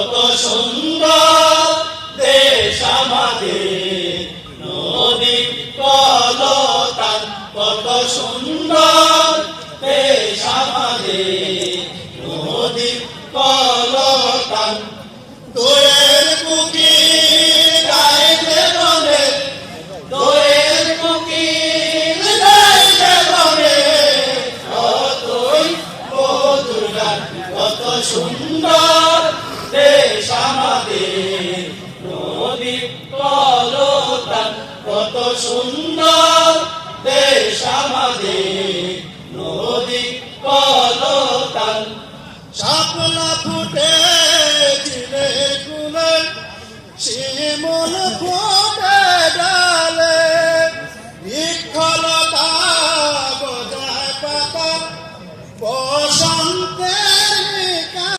কত সুন্দর দেশ আমাদের, নদী কলতান কত সুন্দর দেশ আমাদের, নদী কলতান দোয়ের কুকিল গাইতে বনে, দোয়ের কুকিল গাইতে বনে, কতই মধুর গান কত সুন্দর দেশ আমাদের, নদী কলতান কত সুন্দর দেশ আমাদের, নদী কলতান শাপলা ফুটে দিলে কুলে শিমুল ফুল